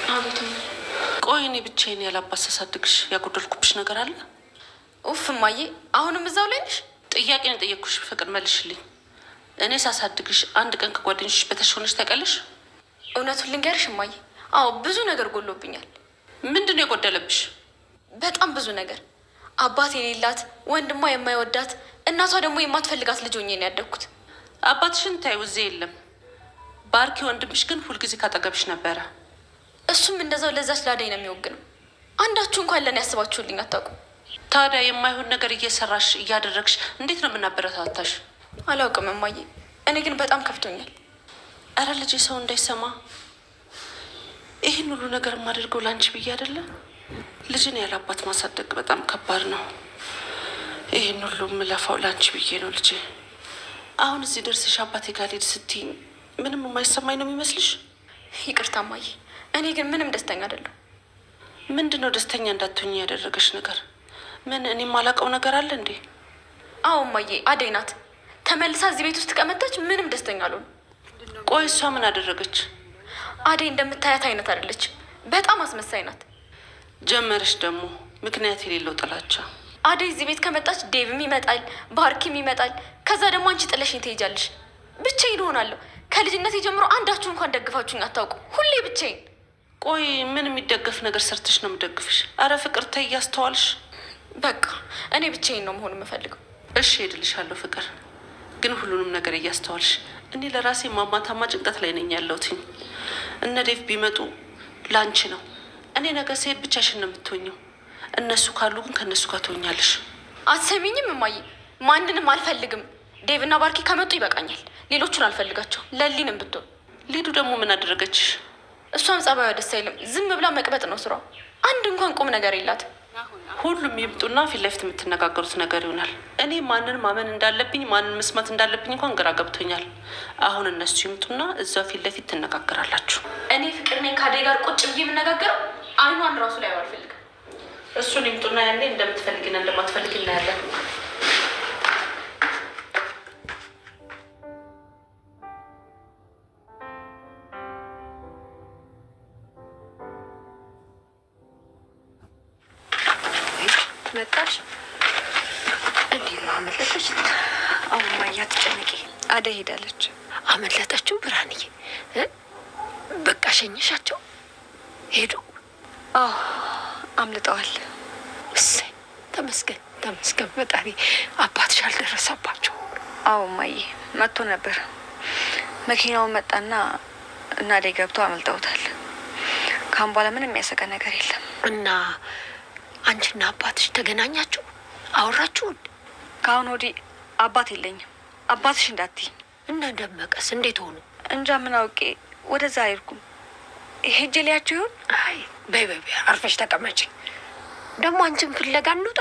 አቤት። ቆይ እኔ ብቻዬን ያላባት ሳሳድግሽ ያጎደልኩብሽ ነገር አለ? ኡፍ እማዬ፣ አሁንም እዛው ላይ ነሽ? ጥያቄን የጠየቅኩሽ ፍቅር መልሽልኝ። እኔ ሳሳድግሽ አንድ ቀን ከጓደኞችሽ በታች ሆነሽ ታውቂያለሽ? እውነቱን ልንገርሽ እማዬ፣ አዎ ብዙ ነገር ጎሎብኛል። ምንድን ነው የጎደለብሽ? በጣም ብዙ ነገር። አባት የሌላት፣ ወንድሟ የማይወዳት፣ እናቷ ደግሞ የማትፈልጋት ልጅ ሆኜ ነው ያደግኩት። አባትሽን ታዩ እዚህ የለም። ባርኪ ወንድምሽ ግን ሁልጊዜ ካጠገብሽ ነበረ። እሱም እንደዛው ለዛች ላደኝ ነው የሚወግነው። አንዳችሁ እንኳን ለእኔ ያስባችሁልኝ አታውቁም። ታዲያ የማይሆን ነገር እየሰራሽ እያደረግሽ እንዴት ነው የምናበረታታሽ? አላውቅም እማዬ፣ እኔ ግን በጣም ከፍቶኛል። እረ ልጄ፣ ሰው እንዳይሰማ ይህን ሁሉ ነገር የማደርገው ላንቺ ብዬ አይደለ? ልጅን ያላባት ማሳደግ በጣም ከባድ ነው። ይህን ሁሉ የምለፋው ላንቺ ብዬ ነው ልጄ። አሁን እዚህ ደርሰሽ አባቴ ጋር ሄድ ስትይኝ ምንም የማይሰማኝ ነው የሚመስልሽ? ይቅርታ እማዬ፣ እኔ ግን ምንም ደስተኛ አይደለሁ። ምንድን ነው ደስተኛ እንዳትሆኝ ያደረገሽ ነገር? ምን እኔ የማላውቀው ነገር አለ እንዴ? አዎ እማዬ፣ አደይ ናት። ተመልሳ እዚህ ቤት ውስጥ ከመጣች ምንም ደስተኛ አልሆንም። ቆይ እሷ ምን አደረገች? አደይ እንደምታያት አይነት አይደለች። በጣም አስመሳይ ናት። ጀመረሽ ደግሞ ምክንያት የሌለው ጥላቻ። አደይ እዚህ ቤት ከመጣች ዴቭም ይመጣል፣ ባርኪም ይመጣል። ከዛ ደግሞ አንቺ ጥለሽኝ ትሄጃለሽ። ብቻዬን እሆናለሁ። ከልጅነቴ ጀምሮ አንዳችሁ እንኳን ደግፋችሁኝ አታውቁም። ሁሌ ብቻዬን። ቆይ ምን የሚደገፍ ነገር ሰርተሽ ነው የምደግፍሽ? አረ ፍቅር ተይ፣ እያስተዋልሽ። በቃ እኔ ብቻዬን ነው መሆን የምፈልገው። እሺ ሄድልሻለሁ ፍቅር፣ ግን ሁሉንም ነገር እያስተዋልሽ። እኔ ለራሴ ማማታማ ጭንቀት ላይ ነኝ ያለሁትኝ። እነ ዴቭ ቢመጡ ላንቺ ነው። እኔ ነገ ስሄድ ብቻሽን ነው የምትሆኘው። እነሱ ካሉ ግን ከእነሱ ጋር ትሆኛለሽ። አትሰሚኝም እማዬ? ማንንም አልፈልግም። ዴቭና ባርኪ ከመጡ ይበቃኛል። ሌሎቹን አልፈልጋቸው። ለሊንም ብትሆን። ሊዱ ደግሞ ምን አደረገችሽ? እሷም ጸባዩ ደስ አይልም። ዝም ብላ መቅበጥ ነው ስራው። አንድ እንኳን ቁም ነገር የላትም። ሁሉም ይምጡና ፊት ለፊት የምትነጋገሩት ነገር ይሆናል። እኔ ማንን ማመን እንዳለብኝ ማንን መስማት እንዳለብኝ እንኳን ግራ ገብቶኛል። አሁን እነሱ ይምጡና እዛው ፊት ለፊት ትነጋገራላችሁ። እኔ ፍቅር ነኝ ከአደይ ጋር ቁጭ ብዬ የምነጋገረው አይኗን ራሱ ላይ አልፈልግም። እሱን ይምጡና ያኔ እንደምትፈልግና እንደማትፈልግ እናያለን። መጣሽ? እንዴት ነው አመለጠች? አሁን ማያ ትጨነቂ። አደይ ሄዳለች። አመለጠችው? ብርሃንዬ በቃ ሸኝሻቸው ሄዱ? አዎ አምልጠዋል። እሰይ ተመስገን ተመስገን ፈጣሪ። አባትሽ አልደረሰባቸው? አዎ ማዬ መጥቶ ነበር። መኪናውን መጣና እና አደይ ገብቶ አመልጠውታል። ካሁን በኋላ ምንም የሚያሰጋ ነገር የለም። እና አንቺና አባትሽ ተገናኛችሁ? አወራችሁን? ከአሁን ወዲህ አባት የለኝም። አባትሽ እንዳትይኝ። እና ደመቀስ እንዴት ሆኑ? እንጃ ምን አውቄ ወደዛ አይርኩም። ሄጄ ሊያቸው ይሆን? አይ በይ በይ አርፈሽ ተቀመጪ። ደግሞ አንቺን ፍለጋ እንውጣ።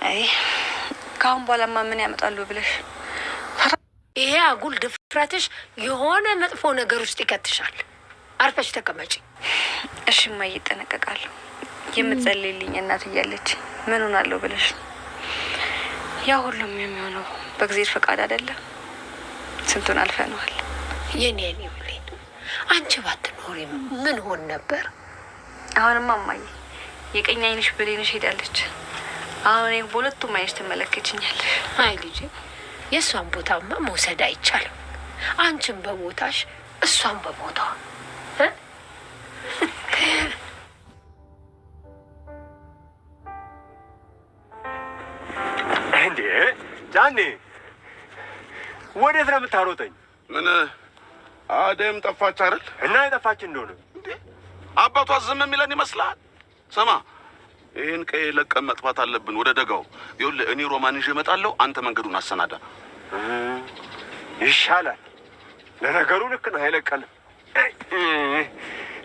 አይ ከአሁን በኋላማ ምን ያመጣሉ ብለሽ? ይሄ አጉል ድፍረትሽ የሆነ መጥፎ ነገር ውስጥ ይከትሻል። አርፈሽ ተቀመጪ። እሺ እማዬ እጠነቀቃለሁ። የምትጸልይልኝ እናት እያለች ምን ሆናለሁ ብለሽ? ያ ሁሉም የሚሆነው በእግዚአብሔር ፈቃድ አይደለ? ስንቱን አልፈነዋል። የኔ ብሌን፣ አንቺ ባትኖሪ ምን ሆን ነበር? አሁንማ እማዬ የቀኝ አይንሽ ብሌንሽ ሄዳለች። አሁን እኔ በሁለቱም አይንሽ ትመለከችኛለሽ። አይ ልጄ፣ የእሷን ቦታማ መውሰድ አይቻልም። አንቺም በቦታሽ እሷን በቦታዋ። እንዴ ጃኔ፣ ወዴት ነው የምታሮጠኝ? ምን አደይም ጠፋች አይደል? እና የጠፋች እንደሆነ እንዴ አባቷ ዝም የሚለን ይመስላል? ስማ፣ ይህን ቀይ ለቀን መጥፋት አለብን ወደ ደጋው። ይኸውልህ እኔ ሮማን ይዤ እመጣለሁ፣ አንተ መንገዱን አሰናዳ። ይሻላል። ለነገሩ ልክ ነው፣ አይለቀንም።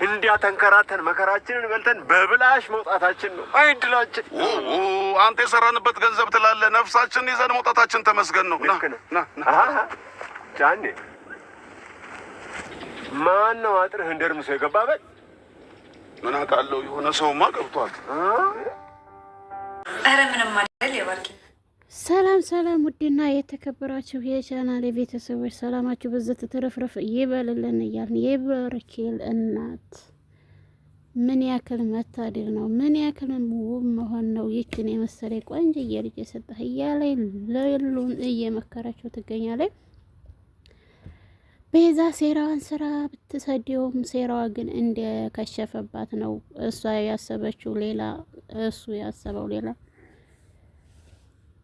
እንዲያ ተንከራተን መከራችንን በልተን በብላሽ መውጣታችን ነው አይድላችን። አንተ የሰራንበት ገንዘብ ትላለህ፣ ነፍሳችንን ይዘን መውጣታችን ተመስገን ነው። ና ጃኔ፣ ማን ነው አጥርህ እንደርምሶ የገባበት? ምን አውቃለሁ፣ የሆነ ሰውማ ገብቷል። ኧረ ምንም አይደል የባርኪ። ሰላም ሰላም፣ ውድና የተከበራችሁ የቻናል ቤተሰቦች ሰላማችሁ በዘት ተረፍረፍ ይበልልን እያልን የባርኪል እናት ምን ያክል መታደል ነው፣ ምን ያክል ውብ መሆን ነው ይችን የመሰለ ቆንጆዬ ልጅ የሰጠህ እያለ ለሉን እየመከራቸው ትገኛለች። ቤዛ ሴራዋን ስራ ብትሰደውም ሴራዋ ግን እንደከሸፈባት ነው። እሷ ያሰበችው ሌላ፣ እሱ ያሰበው ሌላ።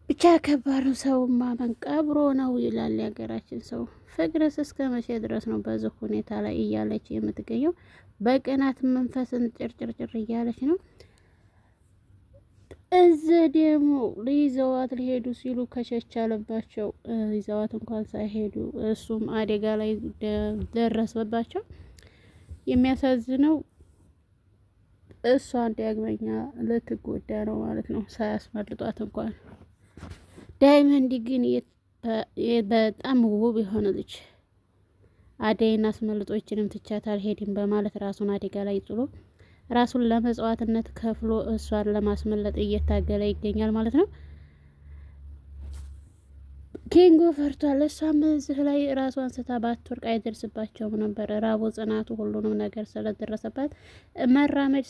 ብቻ ከባድ ነው። ሰው ማመን ቀብሮ ነው ይላል የሀገራችን ሰው። ፍቅርስ እስከ መቼ ድረስ ነው በዚህ ሁኔታ ላይ እያለች የምትገኘው? በቅናት መንፈስን ጭርጭርጭር እያለች ነው። እዚህ ደግሞ ይዘዋት ሊሄዱ ሲሉ ከቸች አለባቸው። ይዘዋት እንኳን ሳይሄዱ እሱም አደጋ ላይ ደረሰባቸው። የሚያሳዝነው እሷን ዳግመኛ ልትጎዳ ነው ማለት ነው፣ ሳያስመልጧት እንኳን። ዳይመንድ ግን በጣም ውብ የሆነ ልጅ አደይን አስመልጦችንም ትቻት አልሄድም በማለት ራሱን አደጋ ላይ ጥሎ ራሱን ለመጽዋዕትነት ከፍሎ እሷን ለማስመለጥ እየታገለ ይገኛል ማለት ነው። ኪንጎ ፈርቷል። እሷም እዚህ ላይ ራሷን ስታ ባትወርቅ አይደርስባቸውም ነበር። ራቡ ጽናቱ ሁሉንም ነገር ስለደረሰባት መራመድ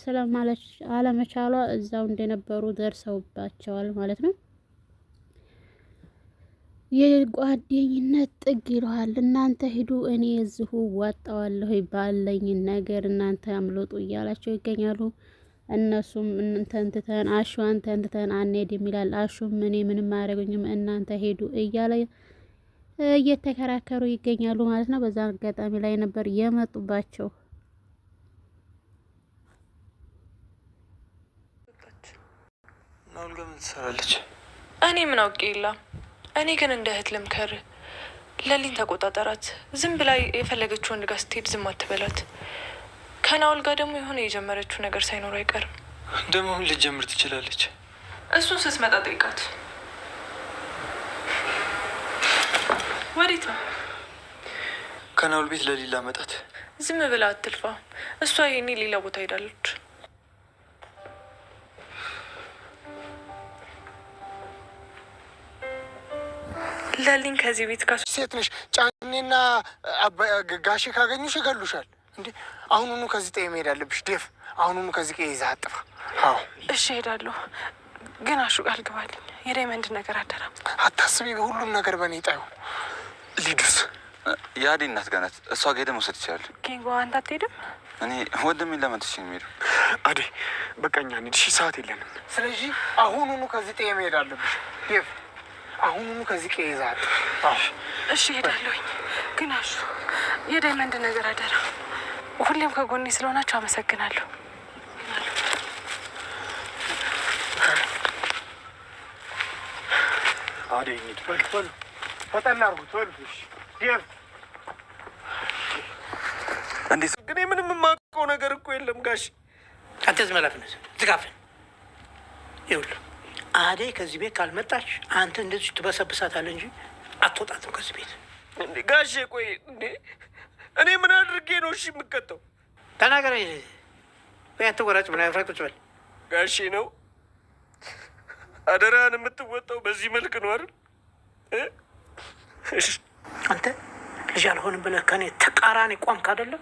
አለመቻሏ እዛው እንደነበሩ ደርሰውባቸዋል ማለት ነው። የጓደኝነት ጥግ ይለዋል። እናንተ ሂዱ እኔ እዚሁ ዋጣዋለሁ ባለኝ ነገር እናንተ አምልጡ እያላቸው ይገኛሉ። እነሱም እንተንትተን አሹ አንተንትተን አንሄድም ይላል። አሹም እኔ ምንም አያደርጉኝም እናንተ ሄዱ እያለ እየተከራከሩ ይገኛሉ ማለት ነው። በዛ አጋጣሚ ላይ ነበር የመጡባቸው። ናውል ለምን ትሰራለች? እኔ ምን አውቄ የላ። እኔ ግን እንደ እህት ልምከር፣ ለሊን ተቆጣጠራት። ዝም ብላ የፈለገችው ወንድ ጋር ስትሄድ ዝም አትበላት። ከናውል ጋር ደግሞ የሆነ የጀመረችው ነገር ሳይኖር አይቀርም። ደግሞ ምን ልትጀምር ትችላለች? እሱን ስትመጣ ጠይቃት። ወዴት ነው? ከናውል ቤት ለሊላ መጣት። ዝም ብላ አትልፋ። እሷ ይሄኔ ሌላ ቦታ ሄዳለች። ለሊን ከዚህ ቤት ጋር ሴት ነሽ። ጫኔና ጋሼ ካገኙሽ ይገሉሻል። እንዴ አሁኑኑ ከዚህ ጠይ መሄድ አለብሽ ዴፍ። አሁኑኑ ከዚህ ቀይ ይዛ አጥፋ። አዎ እሺ ሄዳለሁ፣ ግን አሹ ቃል ግባልኝ የዳይመንድ ነገር አደራ። አታስቢ፣ ሁሉም ነገር በእኔ ጣዩ። ሊዱስ የአዴ እናት ጋር ናት። እሷ ጋር ሄደህ መውሰድ ይችላል። ኪንጎ አንተ አትሄድም? እኔ ወንድሜን ለመንትሽ ነው የሚሄደው። አዴ በቃኛ እንሂድ፣ እሺ ሰዓት የለንም። ስለዚህ አሁኑኑ ከዚህ ጠይ መሄድ አለብሽ ዴፍ። አሁኑኑ ከዚህ ቀይ ይዛ አጥፋ። እሺ ሄዳለሁኝ፣ ግን አሹ የዳይመንድ ነገር አደራ። ሁሌም ከጎኔ ስለሆናችሁ አመሰግናለሁ። አዴ እንሂድ፣ በሉ ፈጠን አድርጉት፣ በሉ እሺ ዴፍ። እንዴት ግን ምንም የማውቀው ነገር እኮ የለም ጋሽ። አንተ ዝም ብለህ ዝጋፍን። ይኸውልህ አደይ ከዚህ ቤት ካልመጣች አንተ እንደዚህ ትበሰብሳታለህ እንጂ አትወጣትም ከዚህ ቤት። እንዴ ጋሼ ቆይ፣ እንዴ እኔ ምን አድርጌ ነው እሺ የምቀጣው? ተናገረ። ወይ አትወራጭ፣ ምን አፍራቁጭ በል። ጋሼ ነው አደራህን የምትወጣው በዚህ መልክ ነው አይደል? አንተ ልጅ አልሆንም ብለህ ከኔ ተቃራኒ ቆምክ አይደለም?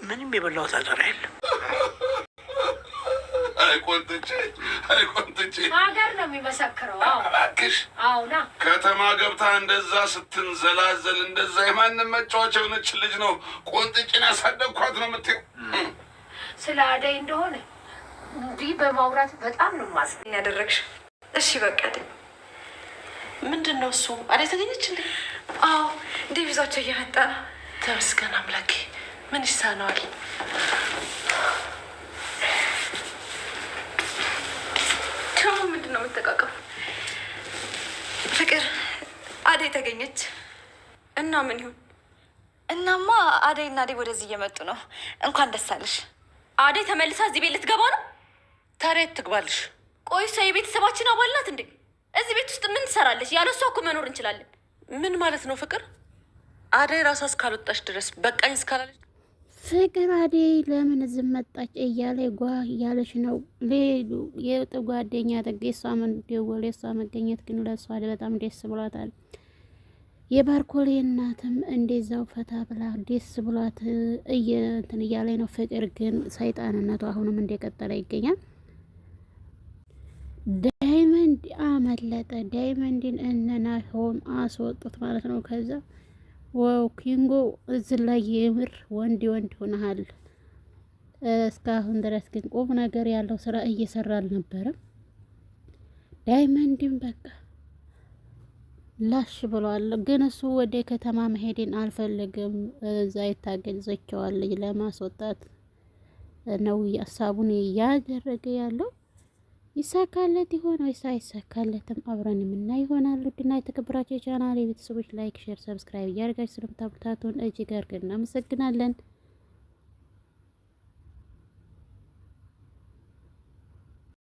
ምንም የበላሁት አደራ የለም። አይቆንጥጭ ሀገር ነው የሚመሰክረው። እባክሽ አውና ከተማ ገብታ እንደዛ ስትንዘላዘል እንደዛ የማንም መጫወቻ የሆነች ልጅ ነው ቆንጥጭን ያሳደግኳት ነው የምትይው? ስለ አደይ እንደሆነ እንዲህ በማውራት በጣም ነው ማስን ያደረግሽ። እሺ በቃ ምንድን ነው እሱ? አደይ ተገኘች እንዴ? አዎ ዴቭ ይዟቸው እየመጣ ነው። ተመስገን አምላኬ። ምን ይሳነዋል? ደግሞ ምንድን ነው የምትጠቃቀሙ? ፍቅር አደይ ተገኘች እና ምን ይሁን? እናማ አደይ እና ዴቭ ወደዚህ እየመጡ ነው። እንኳን ደስ አለሽ። አደይ ተመልሳ እዚህ ቤት ልትገባ ነው? ታዲያ የት ትግባልሽ? ቆይ እሷ የቤተሰባችን አባል ናት እንዴ? እዚህ ቤት ውስጥ ምን ትሰራለች? ያለ እሷ እኮ መኖር እንችላለን። ምን ማለት ነው ፍቅር? አደይ ራሷ እስካልወጣች ድረስ በቃኝ እስካላለች ፍቅር አደይ ለምን ዝም መጣች እያለ ጓ እያለች ነው። ሌሉ የጓደኛ ጥግ የሷ ምን ደወለ። የሷ መገኘት ግን ለሷ በጣም ደስ ብሏታል። የባርኮሌ እናትም እንደዛው ፈታ ብላ ደስ ብሏት እንትን እያለኝ ነው። ፍቅር ግን ሰይጣንነቱ አሁንም እንደቀጠለ ይገኛል። ዳይመንድ አመለጠ። ዳይመንድን እነናሆም አስወጡት ማለት ነው። ከዛ ዋው ኪንጎ እዚህ ላይ የምር ወንድ ሆነሃል። እስካሁን ድረስ ግን ቁም ነገር ያለው ስራ እየሰራ አልነበረም። ዳይመንድን በቃ ላሽ ብሏል። ግን እሱ ወደ ከተማ መሄድን አልፈልግም። እዛ የታገዘችዋለች ለማስወጣት ነው ሀሳቡን እያደረገ ያለው። ይሳካለት ይሆን ወይስ አይሳካለትም? አብረን የምናይ ይሆናል። ውድና የተከበራችሁ የቻናል የቤተሰቦች ላይክ፣ ሼር፣ ሰብስክራይብ እያደረጋችሁ ስለምታበረታቱን እጅግ አድርገን እናመሰግናለን።